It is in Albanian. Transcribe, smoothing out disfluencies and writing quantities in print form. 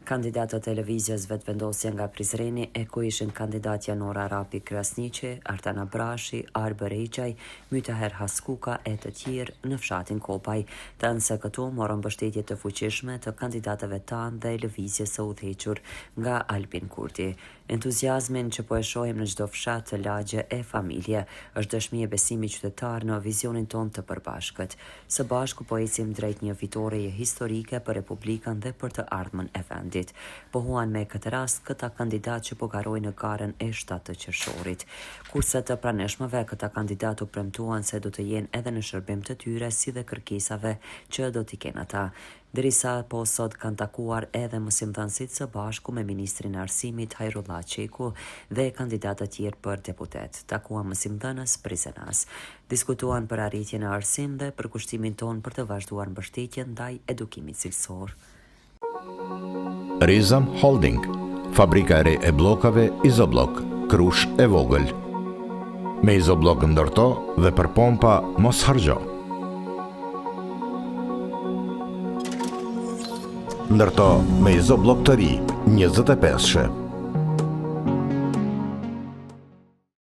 Kandidatët e lëvizjes vetëvendosjen nga Prizreni e ku ishin kandidatja Nora Rapi Krasniqi, Artana Brashi, Arbe Rejqaj, Mytaher Haskuka e të tjerë në fshatin Kopaj, të nëse këtu morën mbështetje të fuqishme të kandidatëve tanë dhe lëvizjes së udhëhequr nga Albin Kurti. Entuziazmin që po e shohim në çdo fshat të lagje e familje është dëshmi e besimit qytetar në vizionin ton të përbashkët. Së bashku po ecim drejt një fitoreje historike për Republikën dhe për të ardhmen e vendit. Pohuan me këtë rast këta kandidat që po garojnë në garën e 7 të qershorit. Kurse të praneshmëve këta kandidat u premtuan se do të jenë edhe në shërbim të tyre si dhe kërkesave që do t'i kenë ata. Derisa po sot kanë takuar edhe mësimdhënësit së bashku me ministrin e arsimit Hajrullah Qeku dhe kandidatë të tjerë për deputet. Takuan mësimdhënës Prizenas. Diskutuan për arritjen e arsim dhe për kushtimin ton për të vazhduar mbështetjen ndaj edukimit cilësor. Rizam Holding, fabrika e re e bllokave Izoblok, Krush e vogël. Me Izoblok ndërto dhe për pompa mos harxho. Ndërto me Izoblok të ri, 25.